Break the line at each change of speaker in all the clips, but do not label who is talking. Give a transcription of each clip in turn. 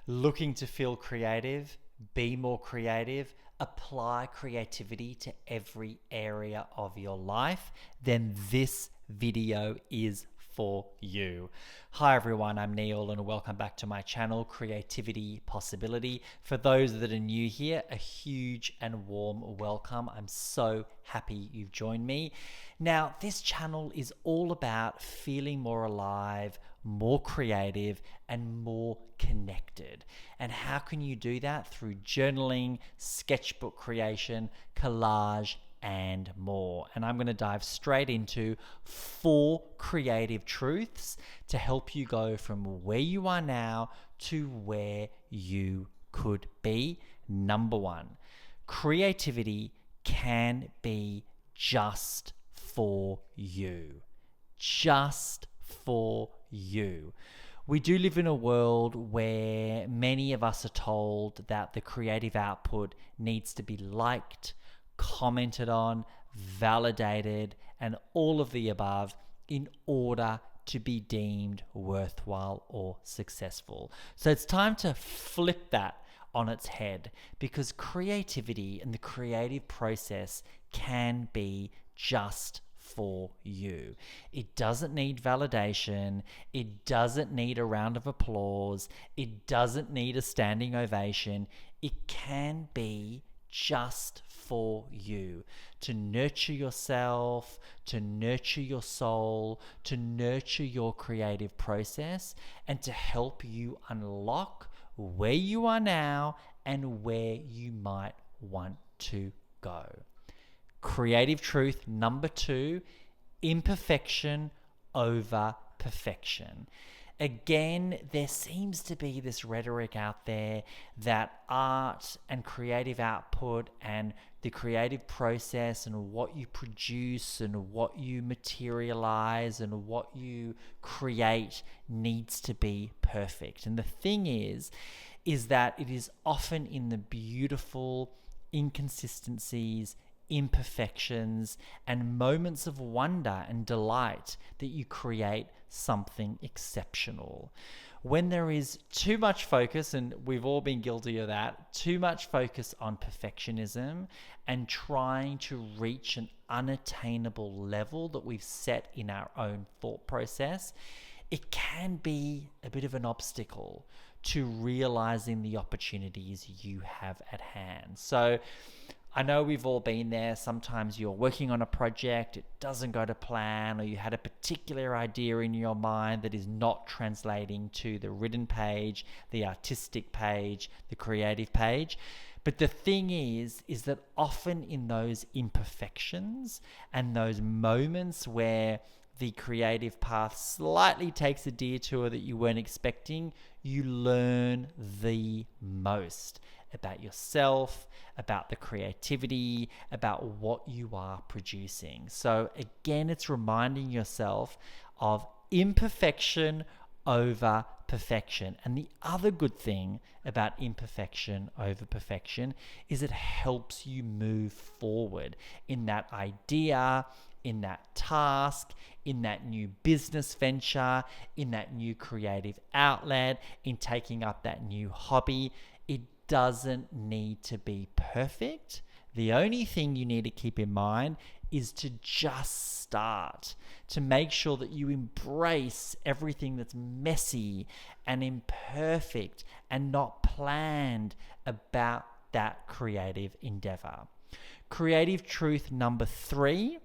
Looking to feel creative, be more creative, apply creativity to every area of your life, then this video is for you. Hi everyone, I'm Neil and welcome back to my channel, Creativity Possibility. For those that are new here, a huge and warm welcome. I'm so happy you've joined me. Now, this channel is all about feeling more alive, more creative, and more connected. And how can you do that? Through journaling, sketchbook creation, collage, and more. And I'm going to dive straight into 4 creative truths to help you go from where you are now to where you could be. Number 1, creativity can be just for you. Just for you. We do live in a world where many of us are told that the creative output needs to be liked, commented on, validated, and all of the above in order to be deemed worthwhile or successful. So it's time to flip that on its head, because creativity and the creative process can be just for you. It doesn't need validation. It doesn't need a round of applause. It doesn't need a standing ovation. It can be just for you, to nurture yourself, to nurture your soul, to nurture your creative process, and to help you unlock where you are now and where you might want to go. Creative truth number 2, imperfection over perfection. Again, there seems to be this rhetoric out there that art and creative output and the creative process and what you produce and what you materialize and what you create needs to be perfect. And the thing is that it is often in the beautiful inconsistencies, imperfections, and moments of wonder and delight that you create something exceptional. When there is too much focus, and we've all been guilty of that, too much focus on perfectionism and trying to reach an unattainable level that we've set in our own thought process, it can be a bit of an obstacle to realizing the opportunities you have at hand. So I know we've all been there. Sometimes you're working on a project, it doesn't go to plan, or you had a particular idea in your mind that is not translating to the written page, the artistic page, the creative page. But the thing is that often in those imperfections and those moments where the creative path slightly takes a detour that you weren't expecting, you learn the most about yourself, about the creativity, about what you are producing. So again, it's reminding yourself of imperfection over perfection. And the other good thing about imperfection over perfection is it helps you move forward in that idea, in that task, in that new business venture, in that new creative outlet, in taking up that new hobby. It doesn't need to be perfect. The only thing you need to keep in mind is to just start, to make sure that you embrace everything that's messy and imperfect and not planned about that creative endeavor. Creative truth number 3,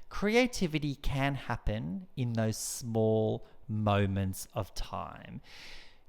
creativity can happen in those small moments of time.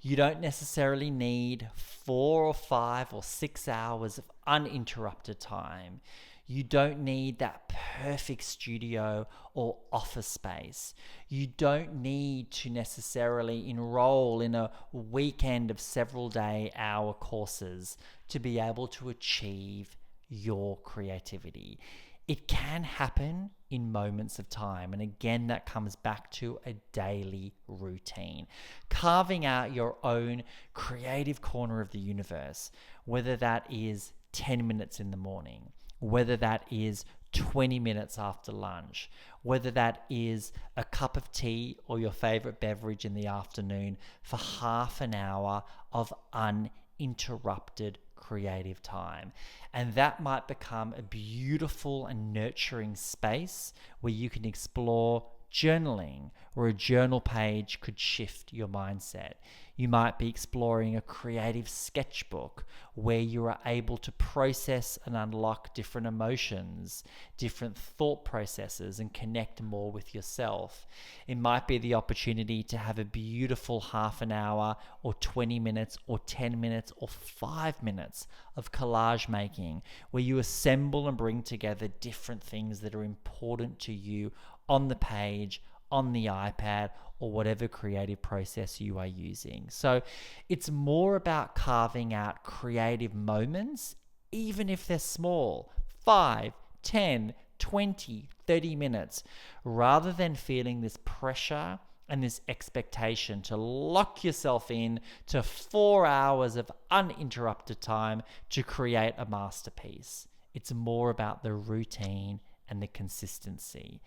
You don't necessarily need 4 or 5 or 6 hours of uninterrupted time. You don't need that perfect studio or office space. You don't need to necessarily enroll in a weekend of several hour courses to be able to achieve your creativity. It can happen in moments of time. And again, that comes back to a daily routine. Carving out your own creative corner of the universe, whether that is 10 minutes in the morning, whether that is 20 minutes after lunch, whether that is a cup of tea or your favorite beverage in the afternoon for half an hour of uninterrupted creative time. And that might become a beautiful and nurturing space where you can explore journaling, where a journal page could shift your mindset. You might be exploring a creative sketchbook where you are able to process and unlock different emotions, different thought processes, and connect more with yourself. It might be the opportunity to have a beautiful half an hour or 20 minutes or 10 minutes or 5 minutes of collage making, where you assemble and bring together different things that are important to you on the page, on the iPad, or whatever creative process you are using. So it's more about carving out creative moments, even if they're small, 5, 10, 20, 30 minutes, rather than feeling this pressure and this expectation to lock yourself in to 4 hours of uninterrupted time to create a masterpiece. It's more about the routine and the consistency.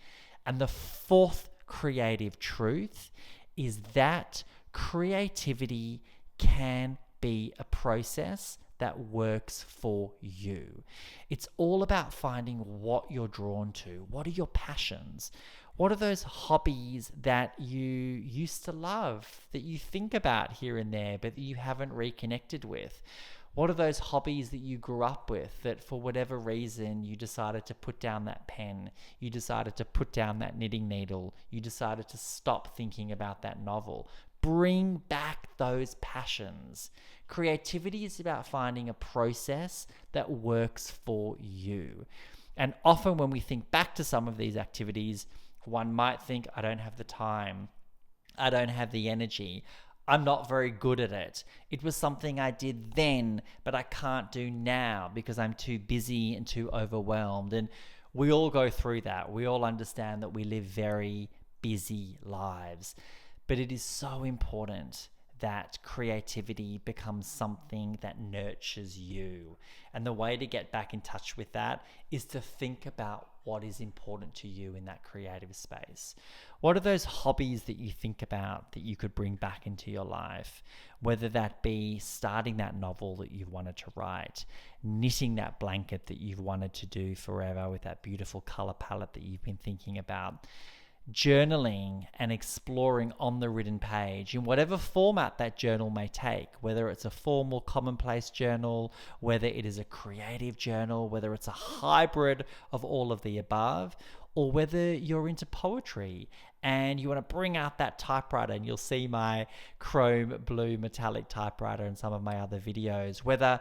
And the fourth creative truth is that creativity can be a process that works for you. It's all about finding what you're drawn to. What are your passions? What are those hobbies that you used to love, that you think about here and there, but that you haven't reconnected with? What are those hobbies that you grew up with that for whatever reason you decided to put down that pen, you decided to put down that knitting needle, you decided to stop thinking about that novel? Bring back those passions. Creativity is about finding a process that works for you. And often when we think back to some of these activities, one might think, I don't have the time, I don't have the energy, I'm not very good at it. It was something I did then, but I can't do now because I'm too busy and too overwhelmed. And we all go through that. We all understand that we live very busy lives. But it is so important that creativity becomes something that nurtures you. And the way to get back in touch with that is to think about what is important to you in that creative space. What are those hobbies that you think about that you could bring back into your life? Whether that be starting that novel that you've wanted to write, knitting that blanket that you've wanted to do forever with that beautiful color palette that you've been thinking about, journaling and exploring on the written page in whatever format that journal may take, whether it's a formal commonplace journal, whether it is a creative journal, whether it's a hybrid of all of the above, or whether you're into poetry and you want to bring out that typewriter, and you'll see my chrome blue metallic typewriter in some of my other videos, whether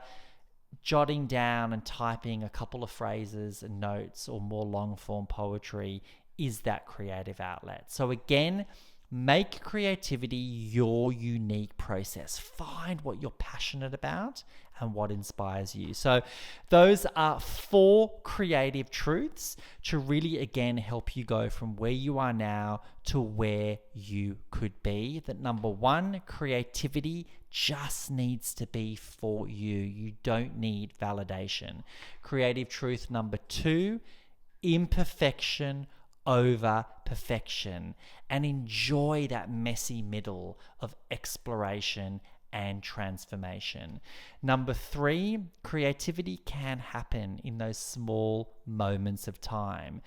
jotting down and typing a couple of phrases and notes or more long form poetry is that creative outlet. So again, make creativity your unique process. Find what you're passionate about and what inspires you. So those are 4 creative truths to really, again, help you go from where you are now to where you could be. That number 1, creativity just needs to be for you. You don't need validation. Creative truth number 2, imperfection over perfection, and enjoy that messy middle of exploration and transformation. Number 3, creativity can happen in those small moments of time.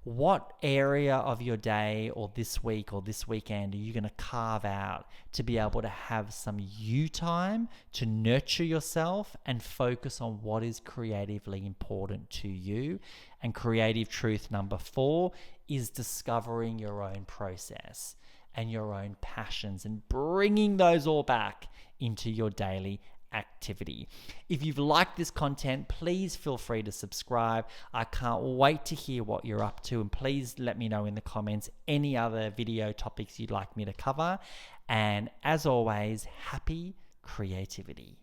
What area of your day or this week or this weekend are you going to carve out to be able to have some you time to nurture yourself and focus on what is creatively important to you? And creative truth number 4 is discovering your own process and your own passions and bringing those all back into your daily activity. If you've liked this content, please feel free to subscribe. I can't wait to hear what you're up to, and please let me know in the comments any other video topics you'd like me to cover. And as always, happy creativity.